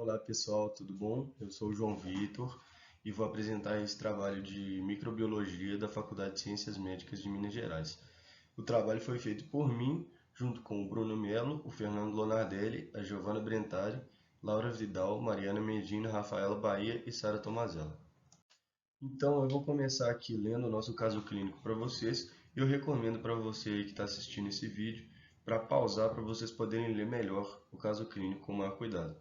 Olá pessoal, tudo bom? Eu sou o João Vitor e vou apresentar esse trabalho de microbiologia da Faculdade de Ciências Médicas de Minas Gerais. O trabalho foi feito por mim, junto com o Bruno Melo, o Fernando Lonardelli, a Giovana Brentari, Laura Vidal, Mariana Medina, Rafaela Bahia e Sara Tomazella. Então eu vou começar aqui lendo o nosso caso clínico para vocês. Eu recomendo para você que está assistindo esse vídeo para pausar para vocês poderem ler melhor o caso clínico com maior cuidado.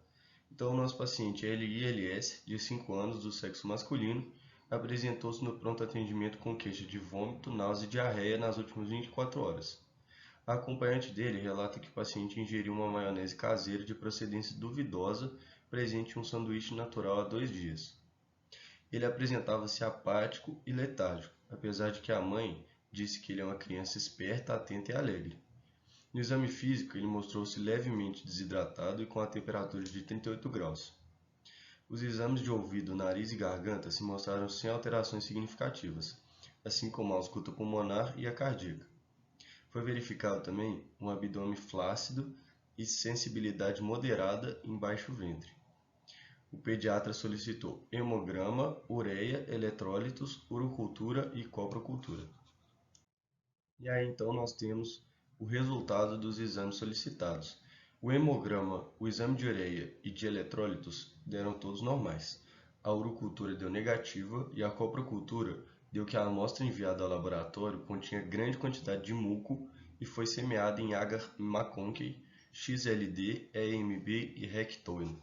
Então, o nosso paciente LILS, de 5 anos, do sexo masculino, apresentou-se no pronto atendimento com queixa de vômito, náusea e diarreia nas últimas 24 horas. A acompanhante dele relata que o paciente ingeriu uma maionese caseira de procedência duvidosa, presente em um sanduíche natural há 2 dias. Ele apresentava-se apático e letárgico, apesar de que a mãe disse que ele é uma criança esperta, atenta e alegre. No exame físico, ele mostrou-se levemente desidratado e com a temperatura de 38 graus. Os exames de ouvido, nariz e garganta se mostraram sem alterações significativas, assim como a ausculta pulmonar e a cardíaca. Foi verificado também um abdômen flácido e sensibilidade moderada em baixo ventre. O pediatra solicitou hemograma, ureia, eletrólitos, urocultura e coprocultura. E aí então nós temos o resultado dos exames solicitados. O hemograma, o exame de ureia e de eletrólitos deram todos normais. A urocultura deu negativa e a coprocultura deu que a amostra enviada ao laboratório continha grande quantidade de muco e foi semeada em agar McConkey, XLD, EMB e Rectoin.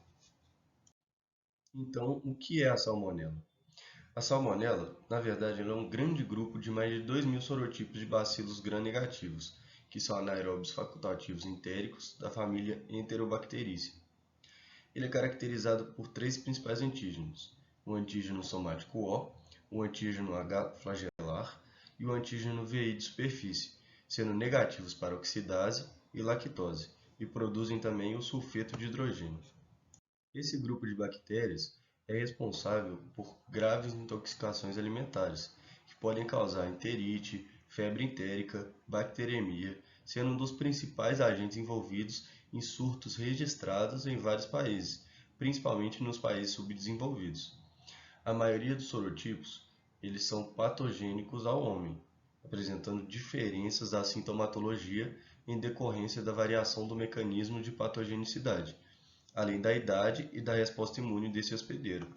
Então, o que é a salmonela? A salmonela, na verdade, ela é um grande grupo de mais de 2.000 sorotipos de bacilos gram-negativos, que são anaeróbios facultativos entéricos da família Enterobacteriaceae. Ele é caracterizado por 3 principais antígenos: o antígeno somático O antígeno H flagelar e o antígeno VI de superfície, sendo negativos para oxidase e lactose, e produzem também o sulfeto de hidrogênio. Esse grupo de bactérias é responsável por graves intoxicações alimentares, que podem causar enterite, febre entérica, bacteremia, sendo um dos principais agentes envolvidos em surtos registrados em vários países, principalmente nos países subdesenvolvidos. A maioria dos sorotipos, eles são patogênicos ao homem, apresentando diferenças da sintomatologia em decorrência da variação do mecanismo de patogenicidade, além da idade e da resposta imune desse hospedeiro.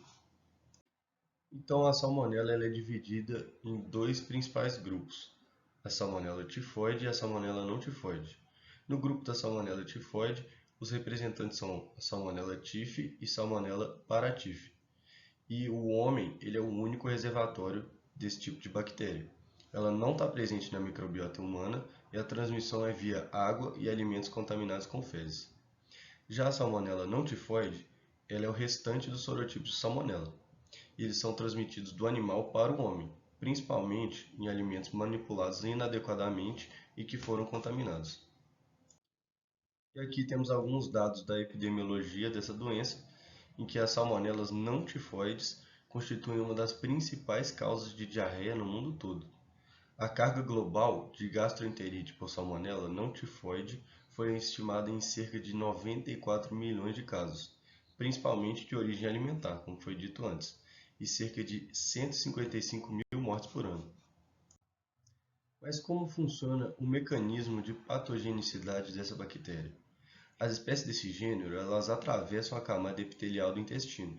Então, a salmonela ela é dividida em 2 principais grupos: a salmonela tifoide e a salmonela não tifoide. No grupo da salmonela tifoide, os representantes são a salmonela tiffi e salmonela paratiffi. E o homem ele é o único reservatório desse tipo de bactéria. Ela não está presente na microbiota humana e a transmissão é via água e alimentos contaminados com fezes. Já a salmonela não tifoide, ela é o restante dos sorotipos de salmonela. E eles são transmitidos do animal para o homem, principalmente em alimentos manipulados inadequadamente e que foram contaminados. E aqui temos alguns dados da epidemiologia dessa doença, em que as salmonelas não tifoides constituem uma das principais causas de diarreia no mundo todo. A carga global de gastroenterite por salmonela não tifoide foi estimada em cerca de 94 milhões de casos, principalmente de origem alimentar, como foi dito antes, e cerca de 155 mil mortes por ano. Mas como funciona o mecanismo de patogenicidade dessa bactéria? As espécies desse gênero elas atravessam a camada epitelial do intestino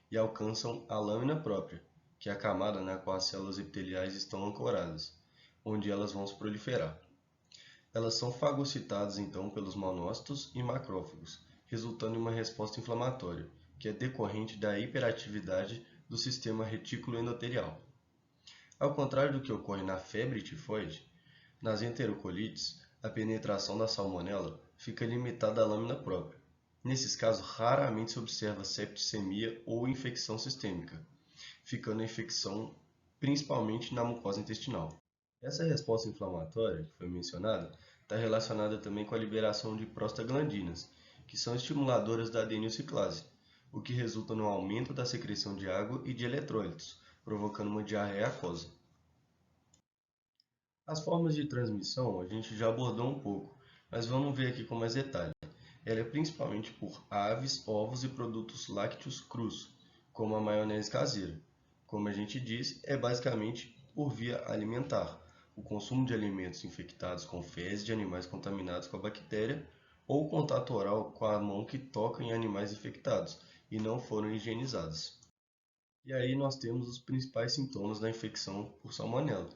e alcançam a lâmina própria, que é a camada na qual as células epiteliais estão ancoradas, onde elas vão se proliferar. Elas são fagocitadas então pelos monócitos e macrófagos, resultando em uma resposta inflamatória, que é decorrente da hiperatividade do sistema retículo endotelial. Ao contrário do que ocorre na febre tifoide, nas enterocolites, a penetração da salmonela fica limitada à lâmina própria. Nesses casos, raramente se observa septicemia ou infecção sistêmica, ficando a infecção principalmente na mucosa intestinal. Essa resposta inflamatória, que foi mencionada, está relacionada também com a liberação de prostaglandinas, que são estimuladoras da adenilciclase, o que resulta no aumento da secreção de água e de eletrólitos, provocando uma diarreia aquosa. As formas de transmissão a gente já abordou um pouco, mas vamos ver aqui com mais detalhe. Ela é principalmente por aves, ovos e produtos lácteos crus, como a maionese caseira. Como a gente disse, é basicamente por via alimentar, o consumo de alimentos infectados com fezes de animais contaminados com a bactéria ou contato oral com a mão que toca em animais infectados e não foram higienizados. E aí nós temos os principais sintomas da infecção por salmonela,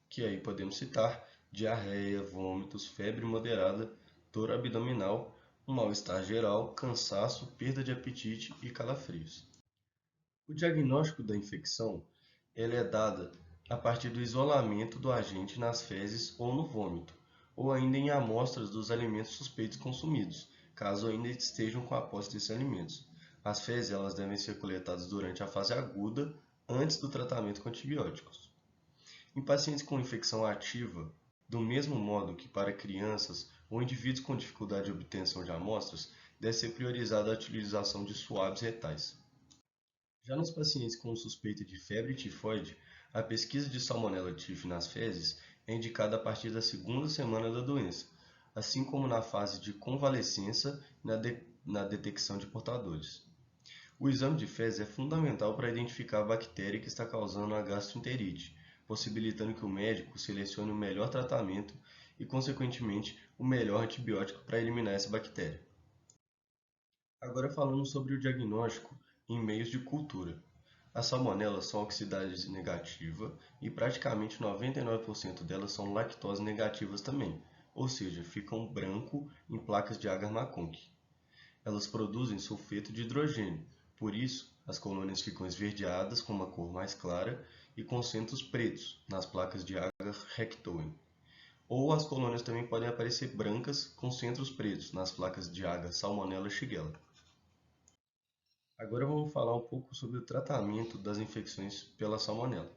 que aí podemos citar diarreia, vômitos, febre moderada, dor abdominal, um mal-estar geral, cansaço, perda de apetite e calafrios. O diagnóstico da infecção ele é dado a partir do isolamento do agente nas fezes ou no vômito, ou ainda em amostras dos alimentos suspeitos consumidos, caso ainda estejam com a posse desses alimentos. As fezes elas devem ser coletadas durante a fase aguda, antes do tratamento com antibióticos. Em pacientes com infecção ativa, do mesmo modo que para crianças ou indivíduos com dificuldade de obtenção de amostras, deve ser priorizada a utilização de swabs retais. Já nos pacientes com suspeita de febre tifoide, a pesquisa de Salmonella typhi nas fezes é indicada a partir da segunda semana da doença, assim como na fase de convalescença e na detecção de portadores. O exame de fezes é fundamental para identificar a bactéria que está causando a gastroenterite, possibilitando que o médico selecione o melhor tratamento e, consequentemente, o melhor antibiótico para eliminar essa bactéria. Agora falando sobre o diagnóstico em meios de cultura. As salmonelas são oxidase negativa e praticamente 99% delas são lactose negativas também, ou seja, ficam branco em placas de agar-Macconkie. Elas produzem sulfeto de hidrogênio, por isso as colônias ficam esverdeadas com uma cor mais clara e com centros pretos nas placas de agar-Rectoen. Ou as colônias também podem aparecer brancas com centros pretos nas placas de agar Salmonella Shigella. Agora vamos falar um pouco sobre o tratamento das infecções pela salmonela.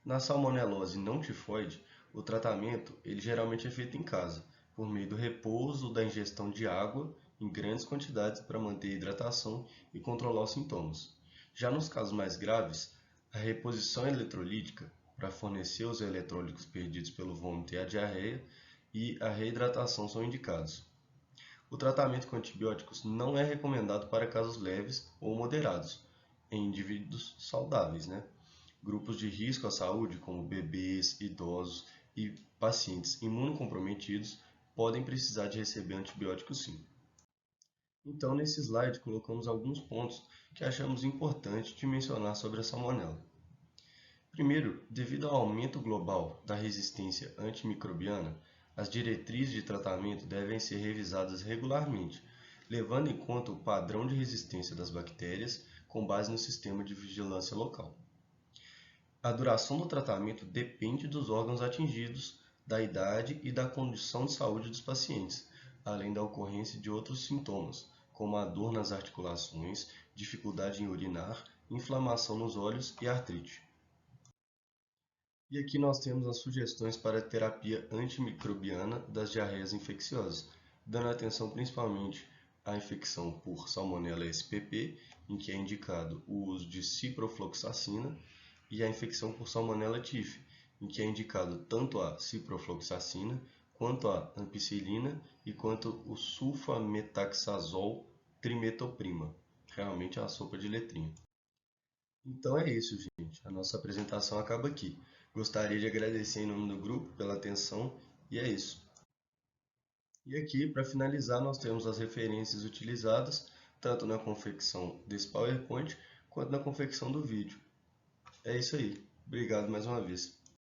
Na salmonelose não tifoide, o tratamento ele geralmente é feito em casa, por meio do repouso ou da ingestão de água em grandes quantidades para manter a hidratação e controlar os sintomas. Já nos casos mais graves, a reposição eletrolítica para fornecer os eletrólitos perdidos pelo vômito e a diarreia e a reidratação são indicados. O tratamento com antibióticos não é recomendado para casos leves ou moderados, em indivíduos saudáveis, Grupos de risco à saúde, como bebês, idosos e pacientes imunocomprometidos, podem precisar de receber antibióticos sim. Então, nesse slide, colocamos alguns pontos que achamos importante de mencionar sobre a salmonela. Primeiro, devido ao aumento global da resistência antimicrobiana, as diretrizes de tratamento devem ser revisadas regularmente, levando em conta o padrão de resistência das bactérias com base no sistema de vigilância local. A duração do tratamento depende dos órgãos atingidos, da idade e da condição de saúde dos pacientes, além da ocorrência de outros sintomas, como a dor nas articulações, dificuldade em urinar, inflamação nos olhos e artrite. E aqui nós temos as sugestões para a terapia antimicrobiana das diarreias infecciosas, dando atenção principalmente à infecção por Salmonella spp, em que é indicado o uso de ciprofloxacina, e a infecção por Salmonella typhi, em que é indicado tanto a ciprofloxacina, quanto a ampicilina e quanto o sulfametaxazol trimetoprima. Realmente é uma sopa de letrinha. Então é isso, gente. A nossa apresentação acaba aqui. Gostaria de agradecer em nome do grupo pela atenção e é isso. E aqui, para finalizar, nós temos as referências utilizadas, tanto na confecção desse PowerPoint, quanto na confecção do vídeo. É isso aí. Obrigado mais uma vez.